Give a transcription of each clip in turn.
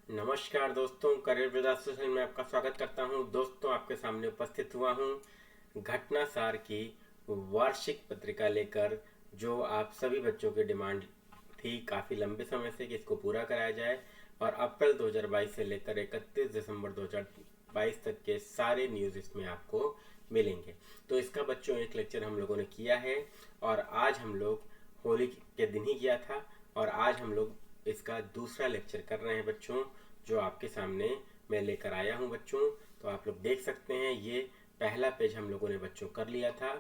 नमस्कार दोस्तों, career with association में आपका स्वागत करता हूं। दोस्तों, आपके सामने उपस्थित हुआ हूं घटनासार की वार्षिक पत्रिका लेकर, जो आप सभी बच्चों की डिमांड थी काफ़ी लंबे समय से कि इसको पूरा कराया जाए। और अप्रैल 2022 से लेकर 31 दिसंबर 2022 तक के सारे न्यूज़ इसमें आपको मिलेंगे। तो इसका बच्चों एक लेक्चर हम लोगों ने किया है और आज हम लोग होली के दिन ही किया था और आज हम लोग इसका दूसरा लेक्चर कर रहे हैं बच्चों, जो आपके सामने मैं लेकर आया हूं बच्चों। तो आप लोग देख सकते हैं, ये पहला पेज हम लोगों ने बच्चों कर लिया था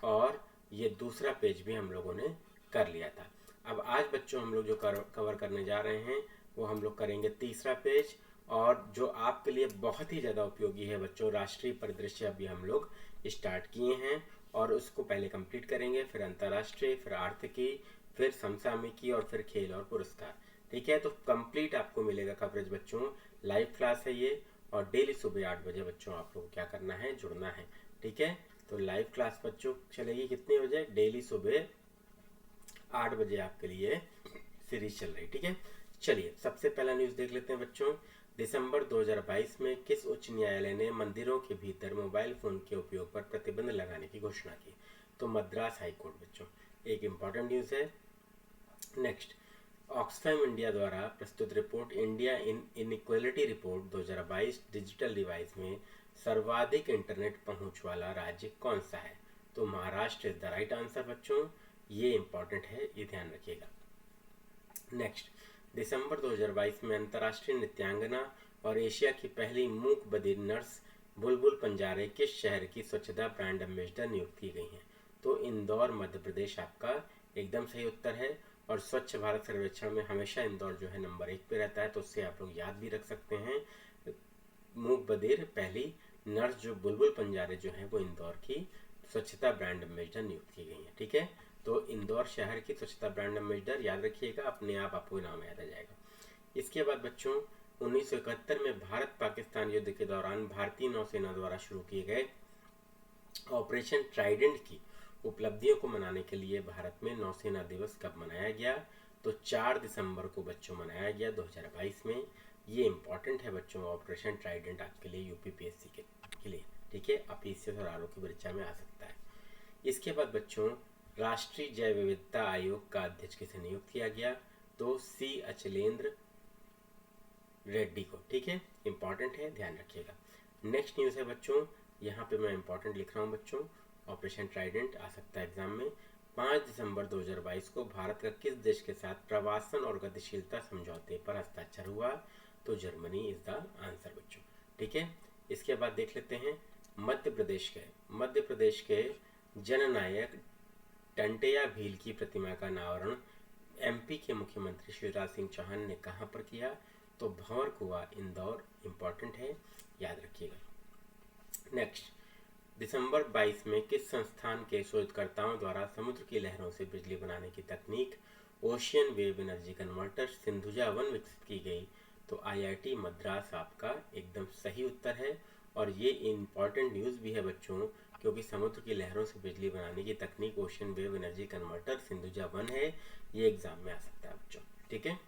और ये दूसरा पेज भी हम लोगों ने कर लिया था। अब आज बच्चों हम लोग जो कवर करने जा रहे हैं वो हम लोग करेंगे तीसरा पेज, और जो आपके लिए बहुत ही ज़्यादा उपयोगी है बच्चों। राष्ट्रीय परिदृश्य अभी हम लोग स्टार्ट किए हैं और उसको पहले कंप्लीट करेंगे, फिर अंतर्राष्ट्रीय, फिर आर्थिकी, फिर समसामयिकी और फिर खेल और पुरस्कार। ठीक है, तो कंप्लीट आपको मिलेगा कवरेज बच्चों। लाइव क्लास है ये और डेली सुबह 8 बजे बच्चों आप लोग क्या करना है, जुड़ना है। ठीक है, तो लाइव क्लास बच्चों चलेगी कितने बजे? डेली सुबह 8 बजे आपके लिए सीरीज चल रही। ठीक है, चलिए सबसे पहला न्यूज़ देख लेते हैं बच्चों। दिसंबर 2022 में किस उच्च न्यायालय ने मंदिरों के भीतर मोबाइल फोन के उपयोग पर प्रतिबंध लगाने की घोषणा की? तो मद्रास हाई कोर्ट बच्चों, एक इंपॉर्टेंट न्यूज़ है। नेक्स्ट, ऑक्सफैम इंडिया द्वारा प्रस्तुत report India in inequality report 2022 digital device में सर्वाधिक इंटरनेट पहुंच वाला राज्य कौन सा है? तो Maharashtra is the right answer बच्चों, ये इंपॉर्टेंट है, ये ध्यान रखिएगा। नेक्स्ट, दिसंबर 2022 में अंतर्राष्ट्रीय नृत्यांगना और एशिया की पहली मूक बधिर नर्स बुलबुल पंजारे किस शहर की स्वच्छता ब्रांड एम्बेसडर नियुक्त की गई हैं? तो इंदौर मध्य प्रदेश आपका एकदम सही उत्तर है। और स्वच्छ भारत सर्वेक्षण में हमेशा इंदौर जो है नंबर 1 पे रहता है, तो उससे आप लोग याद भी रख सकते हैं। मूक बधिर पहली नर्स जो बुलबुल पंजारे जो है वो इंदौर की स्वच्छता ब्रांड एम्बेसडर नियुक्त की गई है। ठीक है, तो इंदौर शहर की स्वच्छता ब्रांड एम्बेसडर याद रखिएगा, अपने आप आपको नाम याद आ जाएगा। इसके बाद बच्चों, 1971 में भारत पाकिस्तान युद्ध के दौरान भारतीय नौसेना द्वारा शुरू किए गए ऑपरेशन ट्राइडेंट की उपलब्धियों को मनाने के लिए भारत में नौसेना दिवस कब मनाया गया? तो 4 दिसंबर को बच्चों मनाया गया 2022 में। ये इंपॉर्टेंट है बच्चों, ऑपरेशन ट्राइडेंट आपके लिए यूपीपीएससी के लिए। ठीक है, अपीसीएस और आरओ की परीक्षा में आ सकता है। इसके बाद बच्चों, राष्ट्रीय जैव विविधता आयोग का अध्यक्ष किसे नियुक्त किया गया? तो सी अचलेंद्र रेड्डी को। ठीक है, इंपॉर्टेंट है, ध्यान रखिएगा। नेक्स्ट न्यूज़ है बच्चों, यहाँ पे मैं इंपॉर्टेंट लिख रहा हूँ बच्चों, ऑपरेशन ट्राइडेंट आ सकता है एग्जाम में। 5 दिसंबर 2022 को भारत का किस देश के साथ प्रवासन और गतिशीलता समझौते पर हस्ताक्षर हुआ? तो जर्मनी इज द आंसर बच्चों। ठीक है, इसके बाद देख लेते हैं मध्य प्रदेश के जननायक टंटेया भील की प्रतिमा का अनावरण एमपी के मुख्यमंत्री शिवराज सिंह चौहान ने कहां पर किया? तो भंवर कुआ इंदौर, इंपॉर्टेंट है, याद रखिएगा। नेक्स्ट, दिसंबर 22 में किस संस्थान के शोधकर्ताओं द्वारा समुद्र की लहरों से बिजली बनाने की तकनीक ocean wave energy converter Sindhuja 1 विकसित की गई? तो आईआईटी मद्रास आपका एकदम सही उत्तर है। और ये इंपॉर्टेंट न्यूज़ भी है बच्चों, क्योंकि समुद्र की लहरों से बिजली बनाने की तकनीक ocean wave energy converter Sindhuja 1 है। ये एग्जाम में आ सकता है बच्चों। ठीक है,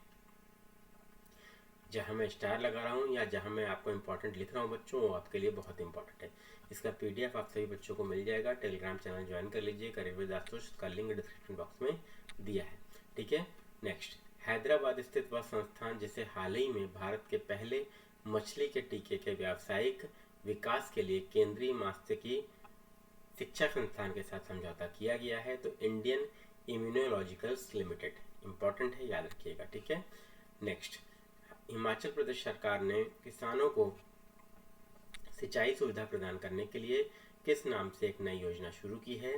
जहाँ मैं स्टार लगा रहा हूँ या जहाँ मैं आपको इंपॉर्टेंट लिख रहा हूँ बच्चों, वो आपके लिए बहुत इंपॉर्टेंट है। इसका पीडीएफ आप सभी बच्चों को मिल जाएगा। टेलीग्राम चैनल ज्वाइन कर लीजिए, करियर विद आशुतोष का लिंक डिस्क्रिप्शन बॉक्स में दिया है। ठीक है, नेक्स्ट, हैदराबाद स्थित वह संस्थान जिसे हाल ही में भारत के पहले मछली के टीके के व्यावसायिक विकास के लिए केंद्रीय मात्स्यिकी शिक्षा संस्थान के साथ समझौता किया गया है? तो इंडियन इम्यूनोलॉजिकल्स लिमिटेड, इंपॉर्टेंट है, याद रखिएगा। ठीक है, नेक्स्ट, हिमाचल प्रदेश सरकार ने किसानों को सिंचाई सुविधा प्रदान करने के लिए किस नाम से एक नई योजना शुरू की है?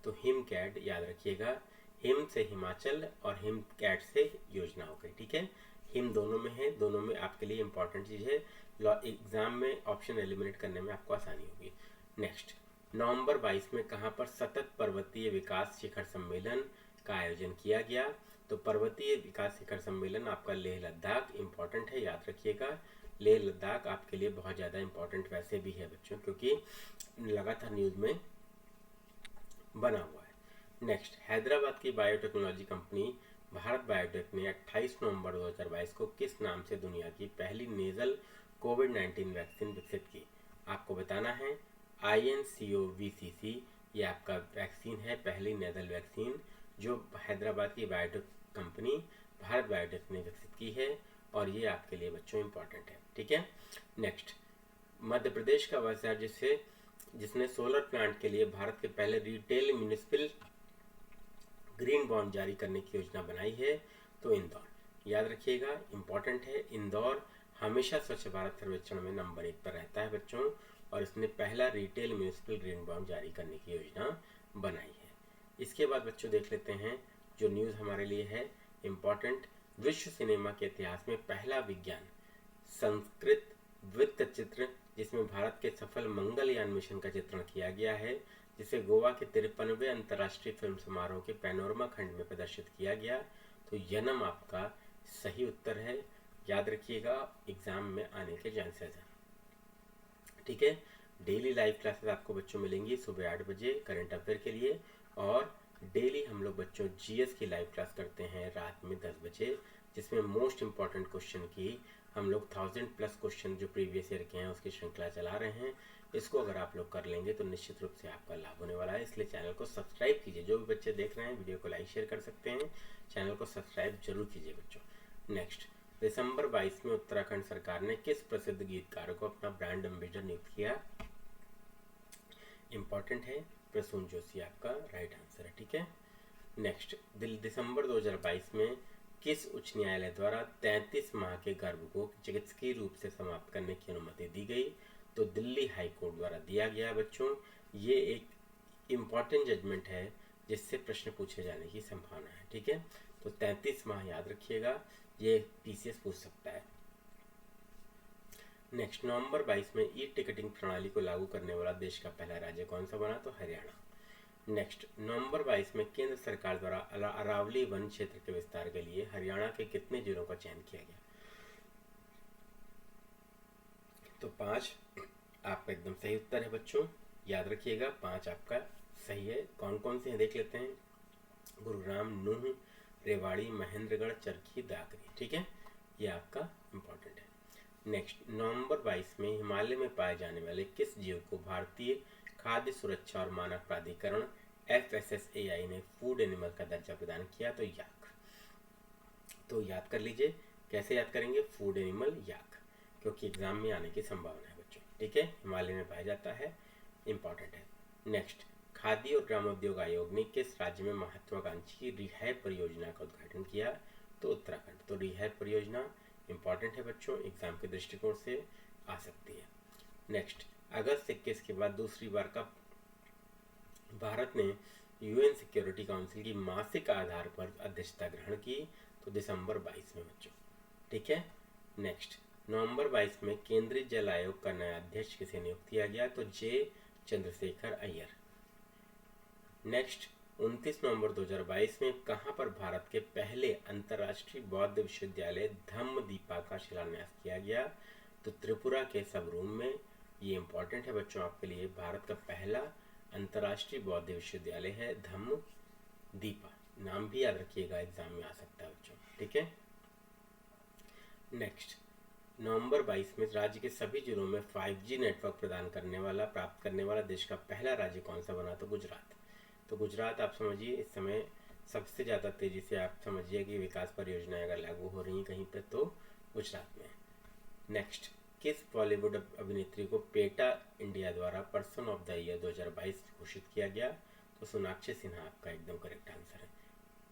तो हिम कैट, याद रखिएगा। हिम से हिमाचल और हिम कैट से योजना हो गई। ठीक है, हिम दोनों में है, दोनों में आपके लिए इंपॉर्टेंट चीज़ है। एग्जाम में ऑप्शन एलिमिनेट करने में आपको आसानी होगी। नेक्स्ट, नवंबर 22 में कहाँ पर सतत पर्वतीय विकास शिखर सम्मेलन का आयोजन किया गया? तो पर्वतीय विकास शिखर सम्मेलन आपका लेह लद्दाख, इंपॉर्टेंट है, याद रखिएगा। लेह लद्दाख आपके लिए बहुत ज़्यादा इंपॉर्टेंट वैसे भी है बच्चों, क्योंकि लगातार न्यूज़ में बना हुआ है। नेक्स्ट, हैदराबाद की बायोटेक्नोलॉजी कंपनी भारत बायोटेक ने 28 नवंबर 2022 को किस नाम से दुनिया की पहली नेजल कोविड-19 वैक्सीन विकसित की? आपको बताना है INCOVCC, ये आपका वैक्सीन है, पहली नेजल वैक्सीन जो हैदराबाद की बायोटेक कंपनी भारत बायोटेक ने विकसित की है, और ये आपके लिए बच्चों इंपॉर्टेंट है। ठीक है। नेक्स्ट, मध्य प्रदेश का वह शहर जिसने सोलर प्लांट के लिए भारत के पहले रिटेल म्यूनिसिपल ग्रीन बॉन्ड जारी करने की योजना बनाई है, तो इंदौर। याद रखिएगा, इंपॉर्टेंट है, इंदौर हमेशा स्वच्छ भारत सर्वेक्षण में नंबर 1 पर रहता है बच्चों, और इसने पहला रिटेल म्यूनिसिपल ग्रीन बॉन्ड जारी करने की योजना बनाई है। इसके बाद बच्चों देख लेते हैं जो न्यूज़ हमारे लिए है इम्पॉर्टेंट। विश्व सिनेमा के इतिहास में पहला विज्ञान संस्कृत वृत्त चित्र जिसमें भारत के सफल मंगलयान मिशन का चित्रण किया गया है, जिसे गोवा के 53वें अंतर्राष्ट्रीय फिल्म समारोह के पैनोरमा खंड में प्रदर्शित किया गया, तो यनम आपका सही उत्तर है। याद रखिएगा, एग्जाम में आने के चांसेस हैं। ठीक है। डेली लाइव क्लासेस आपको बच्चों मिलेंगी सुबह 8 बजे करंट अफेयर के लिए, और डेली हम लोग बच्चों जीएस की लाइव क्लास करते हैं रात में 10 बजे, जिसमें मोस्ट इंपॉर्टेंट क्वेश्चन की हम लोग 1000+ क्वेश्चन जो प्रीवियस ईयर के हैं उसकी श्रृंखला चला रहे हैं। इसको अगर आप लोग कर लेंगे तो निश्चित रूप से आपका लाभ होने वाला है, इसलिए चैनल को सब्सक्राइब कीजिए। जो भी बच्चे देख रहे हैं वीडियो को लाइक शेयर कर सकते हैं, चैनल को सब्सक्राइब जरूर कीजिए बच्चों। नेक्स्ट, दिसंबर 22 में उत्तराखंड सरकार ने किस प्रसिद्ध गीतकार को अपना ब्रांड एम्बेसडर नियुक्त किया? इंपॉर्टेंट है, प्रसून जोशी आपका राइट आंसर है। ठीक है। नेक्स्ट, दिसंबर 2022 में किस उच्च न्यायालय द्वारा 33 माह के गर्भ को चिकित्सकीय रूप से समाप्त करने की अनुमति दी गई? तो दिल्ली हाई कोर्ट द्वारा दिया गया बच्चों। ये एक इम्पॉर्टेंट जजमेंट है जिससे प्रश्न पूछे जाने की संभावना है। ठीक है। तो 33 माह याद रखिएगा, ये पीसीएस पूछ सकता है। नेक्स्ट, नवंबर 22 में ई टिकटिंग प्रणाली को लागू करने वाला देश का पहला राज्य कौन सा बना? तो हरियाणा। नेक्स्ट, नवंबर 22 में केंद्र सरकार द्वारा अरावली वन क्षेत्र के विस्तार के लिए हरियाणा के कितने जिलों का चयन किया गया? तो 5 आपका एकदम सही उत्तर है बच्चों। याद रखिएगा, 5 आपका सही है। कौन कौन से हैं देख लेते हैं। गुरुग्राम, नूंह, रेवाड़ी, महेंद्रगढ़, चरखी, दादरी। ठीक है, ये आपका इंपॉर्टेंट है। नेक्स्ट, नवंबर 22 में हिमालय में पाए जाने वाले किस जीव को भारतीय खाद्य सुरक्षा और मानक प्राधिकरण FSSAI ने फूड एनिमल का दर्जा प्रदान किया? तो याक। तो याद कर लीजिए, कैसे याद करेंगे? फूड एनिमल याक, क्योंकि एग्जाम में आने की संभावना है बच्चों। ठीक है, हिमालय में पाया जाता है, इंपॉर्टेंट है। नेक्स्ट, खादी और ग्रामोद्योग आयोग ने किस राज्य में महत्वाकांक्षी रिहैब परियोजना का उद्घाटन किया? तो उत्तराखंड। तो रिहैब परियोजना इंपॉर्टेंट है बच्चों, एग्जाम के दृष्टिकोण से आ सकती है। नेक्स्ट, अगस्त 21 के बाद दूसरी बार कब भारत ने UN सिक्योरिटी काउंसिल की मासिक आधार पर अध्यक्षता ग्रहण की? तो दिसंबर 22 में बच्चों। ठीक है। नेक्स्ट, नवंबर 22 में केंद्रीय जल आयोग का नया अध्यक्ष किसे नियुक्त किया गया? तो J चंद्रशेखर अय्यर। नेक्स्ट, 29 नवंबर 2022 में कहां पर भारत के पहले अंतर्राष्ट्रीय बौद्ध विश्वविद्यालय धम्मदीपा का शिलान्यास किया गया? तो त्रिपुरा के सबरूम में। ये इंपॉर्टेंट है बच्चों आपके लिए, भारत का पहला अंतर्राष्ट्रीय बौद्ध विश्वविद्यालय है धम्मदीपा। नाम भी याद रखिएगा, एग्जाम में आ सकता है बच्चों। ठीक है। नेक्स्ट, नवंबर 22 में राज्य के सभी जिलों में 5G नेटवर्क प्राप्त करने वाला देश का पहला राज्य कौन सा बना? तो गुजरात। तो गुजरात आप समझिए, इस समय सबसे ज़्यादा तेज़ी से आप समझिए कि विकास परियोजनाएं अगर लागू हो रही हैं कहीं पर, तो गुजरात में। नेक्स्ट, किस बॉलीवुड अभिनेत्री को पेटा इंडिया द्वारा पर्सन ऑफ द ईयर 2022 घोषित किया गया? तो सोनाक्षी सिन्हा आपका एकदम करेक्ट आंसर है।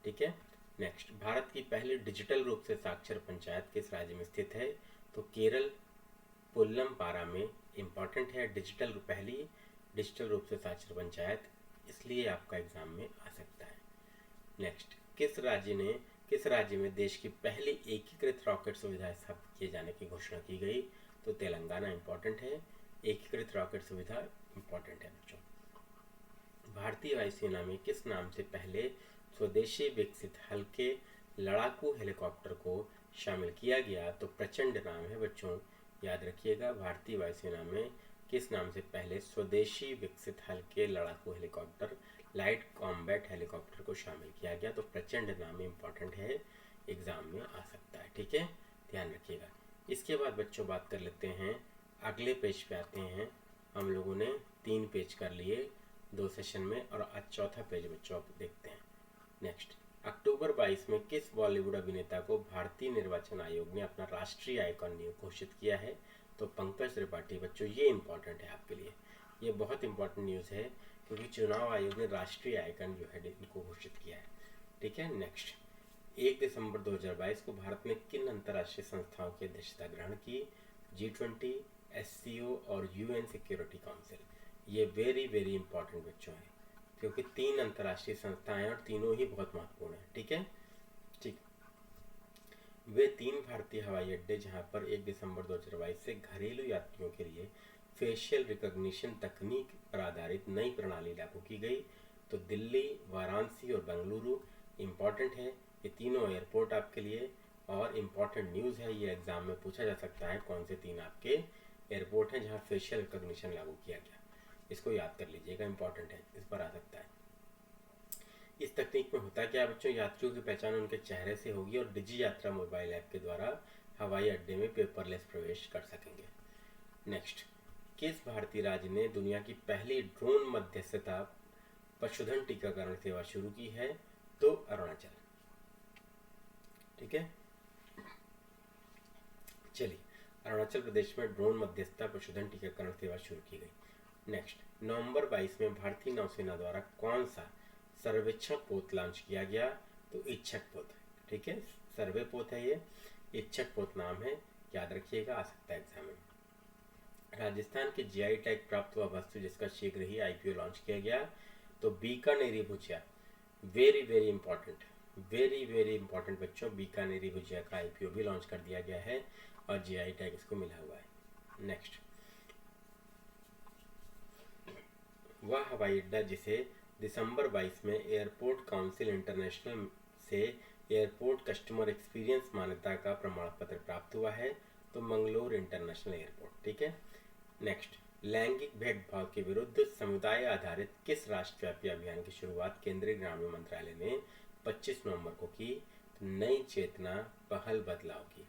ठीक है। नेक्स्ट, भारत की पहली डिजिटल रूप से साक्षर पंचायत किस राज्य में स्थित है? तो केरल, पुल्लमपारा में। इंपॉर्टेंट है, पहली डिजिटल रूप से साक्षर पंचायत, इसलिए आपका एग्जाम में आ सकता है। नेक्स्ट, किस राज्य में देश की पहली एकीकृत रॉकेट सुविधा स्थापित किए जाने की घोषणा की गई? तो तेलंगाना। इंपॉर्टेंट है, एकीकृत रॉकेट सुविधा इंपॉर्टेंट है बच्चों। भारतीय वायुसेना में किस नाम से पहले स्वदेशी विकसित हल्के लड़ाकू हेलीकॉप्टर को शामिल किया गया? तो प्रचंड नाम है बच्चों, याद रखिएगा। भारतीय वायुसेना में किस नाम से पहले स्वदेशी विकसित हल्के लड़ाकू हेलीकॉप्टर लाइट कॉम्बैट हेलीकॉप्टर को शामिल किया गया। तो प्रचंड नाम इम्पॉर्टेंट है, एग्जाम में आ सकता है, ठीक है, ध्यान रखिएगा। इसके बाद बच्चों बात कर लेते हैं, अगले पेज पे आते हैं। हम लोगों ने 3 पेज कर लिए 2 सेशन में, और आज चौथा पेज बच्चों आप देखते हैं। नेक्स्ट, अक्टूबर 22 में किस बॉलीवुड अभिनेता को भारतीय निर्वाचन आयोग ने अपना राष्ट्रीय आइकॉन घोषित किया है? तो पंकज त्रिपाठी। बच्चों ये इंपॉर्टेंट है आपके लिए, ये बहुत इंपॉर्टेंट न्यूज़ है, क्योंकि चुनाव आयोग ने राष्ट्रीय आइकन जो है इनको घोषित किया है, ठीक है। नेक्स्ट, 1 दिसंबर 2022 को भारत ने किन अंतर्राष्ट्रीय संस्थाओं की अध्यक्षता ग्रहण की? G20, SCO और UN सिक्योरिटी काउंसिल। ये वेरी वेरी इंपॉर्टेंट बच्चों है, क्योंकि 3 अंतर्राष्ट्रीय संस्थाएं हैं और तीनों ही बहुत महत्वपूर्ण है, ठीक है। ठीक, वे 3 भारतीय हवाई अड्डे जहां पर 1 दिसंबर 2022 से घरेलू यात्रियों के लिए फेशियल रिकॉग्निशन तकनीक पर आधारित नई प्रणाली लागू की गई। तो दिल्ली, वाराणसी और बेंगलुरु इंपॉर्टेंट है, ये तीनों एयरपोर्ट आपके लिए। और इम्पॉर्टेंट न्यूज़ है, ये एग्जाम में पूछा जा सकता है, कौन से 3 आपके एयरपोर्ट हैं जहां फेशियल रिकॉग्निशन लागू किया गया। इसको याद कर लीजिएगा, इंपॉर्टेंट है, इस पर आ सकता है। इस तकनीक में होता क्या है बच्चों, यात्रियों की पहचान उनके चेहरे से होगी और डिजी यात्रा मोबाइल ऐप के द्वारा हवाई अड्डे में पेपरलेस प्रवेश कर सकेंगे। नेक्स्ट, किस भारतीय राज्य ने दुनिया की पहली ड्रोन मध्यस्थता पशुधन टीकाकरण सेवा शुरू की है? तो अरुणाचल, ठीक है। चलिए, अरुणाचल प्रदेश में ड्रोन मध्यस्थता पशुधन टीकाकरण सेवा शुरू की गई। नेक्स्ट, नवंबर 22 में भारतीय नौसेना द्वारा कौन सा सर्वेक्षण पोत लॉन्च किया गया? तो इच्छक पोत, ठीक है, सर्वे पोत है ये, इच्छक पोत नाम है, याद रखिएगा, आ सकता है एग्जाम में। राजस्थान के जीआई टैग प्राप्त हुआ वस्तु जिसका शीघ्र ही आईपीओ लॉन्च किया गया? तो Bikaneri bhujia. Very very important, very very important बच्चों, बीकानेरी भुजिया का आईपीओ भी लॉन्च कर दिया गया है और जीआई टैग इसको मिला हुआ है। नेक्स्ट, वह हवाई अड्डा जिसे दिसंबर 22 में एयरपोर्ट काउंसिल इंटरनेशनल से एयरपोर्ट कस्टमर एक्सपीरियंस मान्यता का प्रमाण पत्र प्राप्त हुआ है? तो मंगलोर इंटरनेशनल एयरपोर्ट, ठीक है। नेक्स्ट, लैंगिक भेदभाव के विरुद्ध समुदाय आधारित किस राष्ट्रव्यापी अभियान की शुरुआत केंद्रीय ग्रामीण मंत्रालय ने 25 नवंबर को की? तो नई चेतना पहल बदलाव की,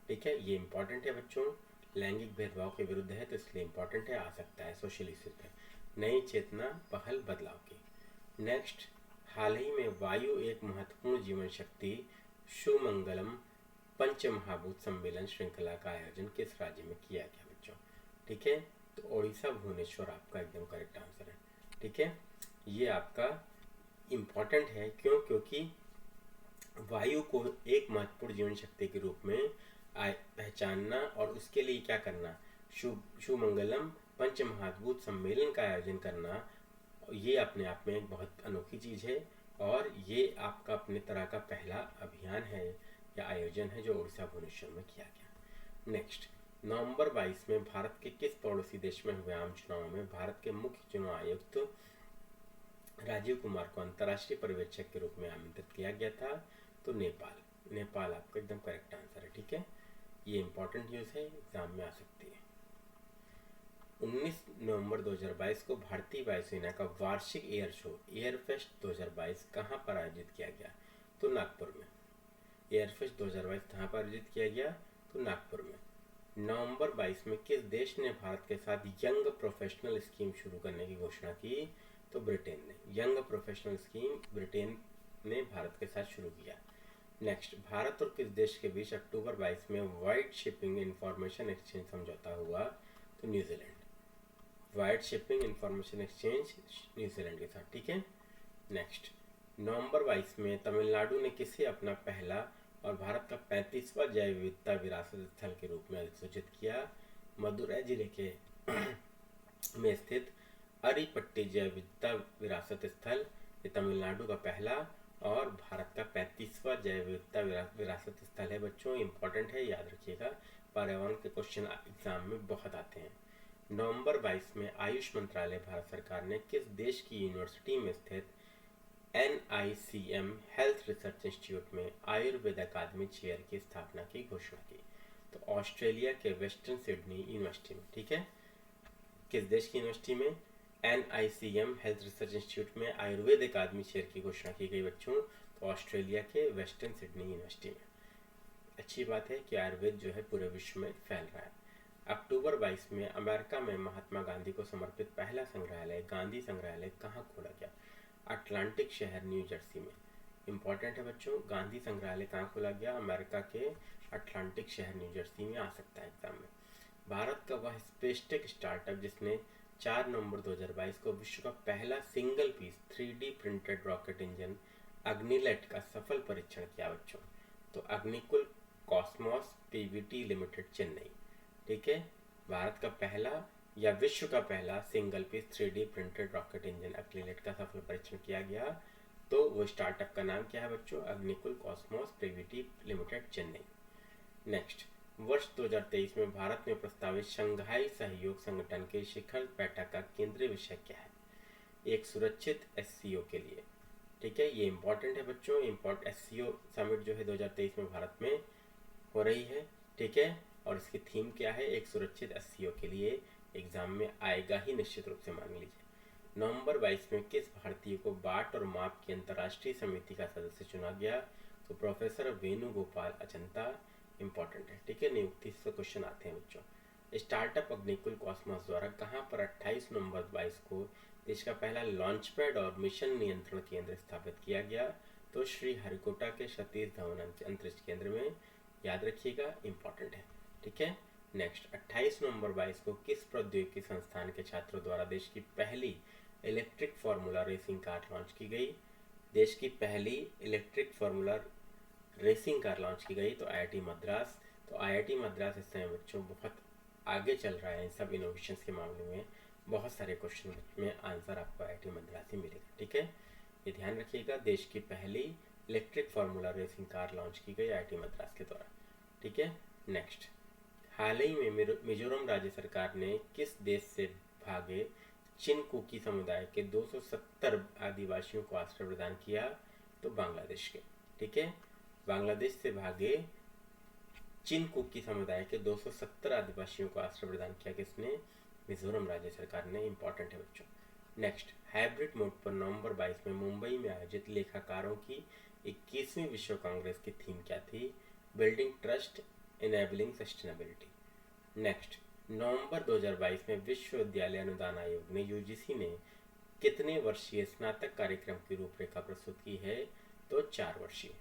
ठीक है। ये इंपॉर्टेंट है बच्चों, लैंगिक भेदभाव के विरुद्ध है तो इसलिए इंपॉर्टेंट है, आ सकता है, सोशल इश्यूज पे। नई चेतना पहल बदलाव की। नेक्स्ट, हाल ही में वायु एक महत्वपूर्ण जीवन शक्ति सुमंगलम पंचमहाभूत सम्मेलन श्रृंखला का आयोजन किस राज्य में किया गया बच्चों? ठीक है, तो ओडिशा भुवनेश्वर आपका एकदम करेक्ट आंसर है, ठीक है। ये आपका इम्पॉर्टेंट है, क्यों? क्योंकि वायु को एक महत्वपूर्ण जीवन शक्ति के रूप में पहचानना और उसके लिए क्या करना, सुमंगलम पंचमहाभूत सम्मेलन का आयोजन करना, ये अपने आप में एक बहुत अनोखी चीज़ है। और ये आपका अपने तरह का पहला अभियान है या आयोजन है जो उड़ीसा भुवनेश्वर में किया गया। नेक्स्ट, नवंबर 22 में भारत के किस पड़ोसी देश में हुए आम चुनाव में भारत के मुख्य चुनाव आयुक्त राजीव कुमार को अंतर्राष्ट्रीय पर्यवेक्षक के रूप में आमंत्रित किया गया था? तो नेपाल। नेपाल आपका एकदम करेक्ट आंसर है, ठीक है। ये इंपॉर्टेंट न्यूज़ है, एग्जाम में आ सकती है। 19 नवंबर 2022 को भारतीय वायुसेना का वार्षिक एयर शो एयरफेस्ट 2022 कहाँ पर आयोजित किया गया? तो नागपुर में। एयरफेस्ट 2022 कहाँ पर आयोजित किया गया? तो नागपुर में। नवंबर 22 में किस देश ने भारत के साथ यंग प्रोफेशनल स्कीम शुरू करने की घोषणा की? तो ब्रिटेन ने। यंग प्रोफेशनल स्कीम ब्रिटेन ने भारत के साथ शुरू किया। नेक्स्ट, भारत और किस देश के बीच अक्टूबर 22 में वाइड शिपिंग इंफॉर्मेशन एक्सचेंज समझौता हुआ? तो New Zealand. Wide shipping information exchange New Zealand के साथ, ठीक है। नेक्स्ट, नवंबर 22 में तमिलनाडु ने किसे अपना पहला और भारत का 35वां जैव विविधता विरासत स्थल के रूप में अधिसूचित किया? मदुरै जिले के में स्थित अरिपट्टी जैव विविधता विरासत स्थल, ये तमिलनाडु का पहला और भारत का 35वां जैव विविधता विरासत स्थल है बच्चों। इंपॉर्टेंट है, याद रखिएगा, पर्यावरण के क्वेश्चन एग्जाम में बहुत आते हैं। नवंबर 22 में आयुष मंत्रालय भारत सरकार ने किस देश की यूनिवर्सिटी में स्थित NICM हेल्थ रिसर्च इंस्टीट्यूट में आयुर्वेद अकादमी चेयर की स्थापना की घोषणा की? तो ऑस्ट्रेलिया के वेस्टर्न सिडनी यूनिवर्सिटी में, ठीक है। किस देश की यूनिवर्सिटी में? NICM हेल्थ रिसर्च इंस्टीट्यूट में आयुर्वेद अकादमी चेयर की घोषणा की गई बच्चों, तो ऑस्ट्रेलिया के वेस्टर्न सिडनी यूनिवर्सिटी में। अच्छी बात है कि आयुर्वेद जो है पूरे विश्व में फैल रहा है। अक्टूबर 22 में अमेरिका में महात्मा गांधी को समर्पित पहला संग्रहालय गांधी संग्रहालय कहाँ खोला गया? अटलांटिक शहर न्यू जर्सी में। इंपॉर्टेंट है बच्चों, गांधी संग्रहालय कहाँ खोला गया? अमेरिका के अटलांटिक शहर न्यू जर्सी में आ सकता है एग्जाम में। भारत का वह स्पेसटेक स्टार्टअप जिसने 4 नवंबर 2022 को विश्व का पहला single piece 3D printed rocket engine Agnilet का सफल परीक्षण किया बच्चों, तो Agnikul Cosmos PVT limited Chennai. ठीक है, भारत का पहला या विश्व का पहला single piece 3D printed rocket engine Agnilet का सफल परीक्षण किया गया, तो वो स्टार्टअप का नाम क्या है बच्चों? Agnikul Cosmos PVT limited Chennai. Next, वर्ष 2023 में भारत में प्रस्तावित शंघाई सहयोग संगठन के शिखर बैठक का केंद्रीय विषय क्या है? एक सुरक्षित SCO के लिए। ठीक है, ये इंपॉर्टेंट है बच्चों। SCO समिट जो है 2023 में भारत में हो रही है। ठीक है, और इसकी थीम क्या है? एक सुरक्षित SCO के लिए। एग्जाम में आएगा ही निश्चित रूप से, मान लीजिए। नवंबर 22 में किस भारतीय को बाट और माप की अंतर्राष्ट्रीय समिति का सदस्य चुना गया? तो प्रोफेसर वेणुगोपाल अचंता। इंपॉर्टेंट है। ठीक है, नियुक्ति से क्वेश्चन आते हैं बच्चों। स्टार्टअप अग्निकुल कॉस्मोस द्वारा कहाँ पर 28 नवंबर 22 को देश का पहला लॉन्च पैड और मिशन नियंत्रण केंद्र स्थापित किया गया? तो श्री हरिकोटा के सतीश धवन अंतरिक्ष केंद्र में। याद रखिएगा, इंपॉर्टेंट है। ठीक है, नेक्स्ट, 28 नवंबर 22 को किस प्रौद्योगिकी संस्थान के छात्रों द्वारा देश की पहली electric formula racing car launch की गई? देश की पहली electric formula racing car launch की गई, तो IIT मद्रास। तो IIT मद्रास इस समय बच्चों बहुत आगे चल रहा है इन सब इनोवेशंस के मामले में। बहुत सारे क्वेश्चन में आंसर आपको IIT मद्रास ही मिलेगा। ठीक है, ये ध्यान रखिएगा, देश की पहली electric formula racing car launch की गई IIT मद्रास के द्वारा। ठीक है, नेक्स्ट, हाल ही में मिजोरम राज्य सरकार ने किस देश से भागे चिनकुकी समुदाय के 270 आदिवासियों को आश्रय प्रदान किया? तो बांग्लादेश के। ठीक है, बांग्लादेश से भागे चिनकुकी समुदाय के 270 आदिवासियों को आश्रय प्रदान किया किसने? मिजोरम राज्य सरकार ने। इंपॉर्टेंट है बच्चों। नेक्स्ट, हाइब्रिड मोड पर नवंबर 22 में मुंबई में आयोजित लेखाकारों की 21वीं विश्व कांग्रेस की थीम क्या थी? Building trust enabling sustainability. Next, नवंबर 2022 में विश्वविद्यालय अनुदान आयोग ने UGC ने कितने वर्षीय स्नातक कार्यक्रम की रूपरेखा प्रस्तुत की है? तो 4 वर्षीय।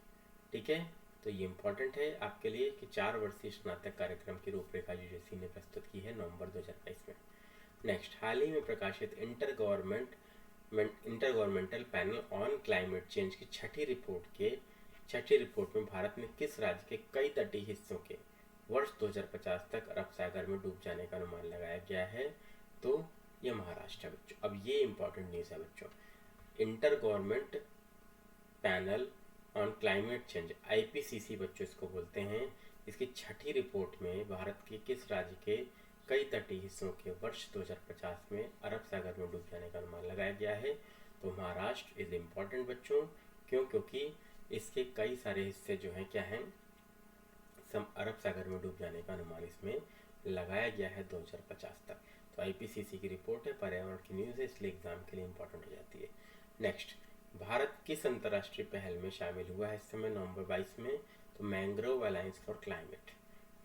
ठीक है, तो ये इंपॉर्टेंट है आपके लिए कि 4 वर्षीय स्नातक कार्यक्रम की रूपरेखा UGC ने प्रस्तुत की है नवंबर 2022 में। नेक्स्ट, हाल ही में प्रकाशित inter governmental panel on climate change की छठी रिपोर्ट में भारत में किस राज्य के कई तटीय हिस्सों के वर्ष 2050 तक अरब सागर में डूब जाने का अनुमान लगाया गया है? तो ये महाराष्ट्र है बच्चों। अब ये इंपॉर्टेंट न्यूज़ है बच्चों। Inter government panel on climate change, IPCC बच्चों इसको बोलते हैं, इसकी छठी रिपोर्ट में भारत के किस राज्य के कई तटीय हिस्सों के वर्ष 2050 में अरब सागर में डूब जाने का अनुमान लगाया गया है? तो महाराष्ट्र इज इम्पॉर्टेंट बच्चों। क्यों? क्योंकि इसके कई सारे हिस्से जो हैं क्या हैं, अरब सागर में डूब जाने का अनुमान इसमें लगाया गया है 2050 तक। तो IPCC की रिपोर्ट है, पर्यावरण की न्यूज़ है, इसलिए एग्जाम के लिए इंपॉर्टेंट हो जाती है। नेक्स्ट, भारत किस अंतर्राष्ट्रीय पहल में शामिल हुआ है इस समय नवंबर 22 में? तो mangrove alliance for climate.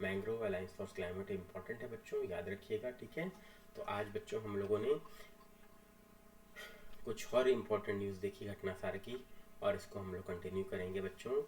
Mangrove alliance for climate important है बच्चों, याद रखिएगा। ठीक है, तो आज बच्चों हम लोगों ने कुछ और इम्पोर्टेंट न्यूज़ देखी घटनासार की, और इसको हम लोग कंटिन्यू करेंगे बच्चों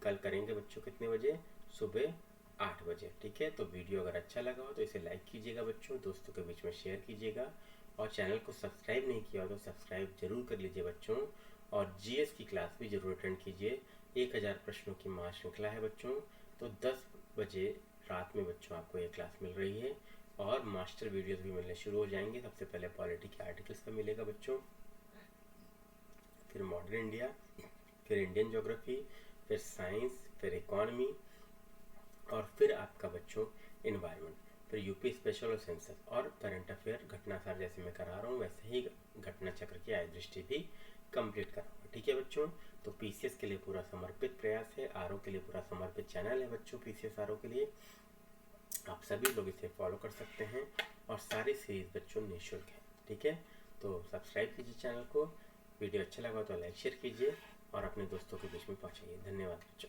कल करेंगे बच्चों। कितने बजे? सुबह 8 बजे। ठीक है, तो वीडियो अगर अच्छा लगा हो तो इसे लाइक कीजिएगा बच्चों, दोस्तों के बीच में शेयर कीजिएगा, और चैनल को सब्सक्राइब नहीं किया हो तो सब्सक्राइब जरूर कर लीजिए बच्चों, और GS की क्लास भी जरूर अटेंड कीजिए। 1000 प्रश्नों की महाश्रृंखला है बच्चों, तो 10 बजे रात में बच्चों आपको ये क्लास मिल रही है, और मास्टर वीडियोस भी मिलने शुरू हो जाएंगे। सबसे पहले पॉलिटी के आर्टिकल्स का मिलेगा बच्चों, फिर मॉडर्न इंडिया, फिर इंडियन ज्योग्राफी, फिर साइंस, फिर इकोनॉमी, और फिर आपका बच्चों एनवायरनमेंट, फिर यूपी स्पेशल और सेंसस, और करंट अफेयर घटनासार जैसे मैं करा रहा हूँ वैसे ही घटना चक्र की आय दृष्टि भी कंप्लीट कराऊंगा। ठीक है बच्चों, तो PCS के लिए पूरा समर्पित प्रयास है, RO के लिए पूरा समर्पित चैनल है बच्चों, PCS RO के लिए। आप सभी लोग इसे फॉलो कर सकते हैं और सारी सीरीज बच्चों निःशुल्क है। ठीक है, तो सब्सक्राइब कीजिए चैनल को, वीडियो अच्छा लगा तो लाइक शेयर कीजिए और अपने दोस्तों के बीच में पहुंचाइए। धन्यवाद बच्चों।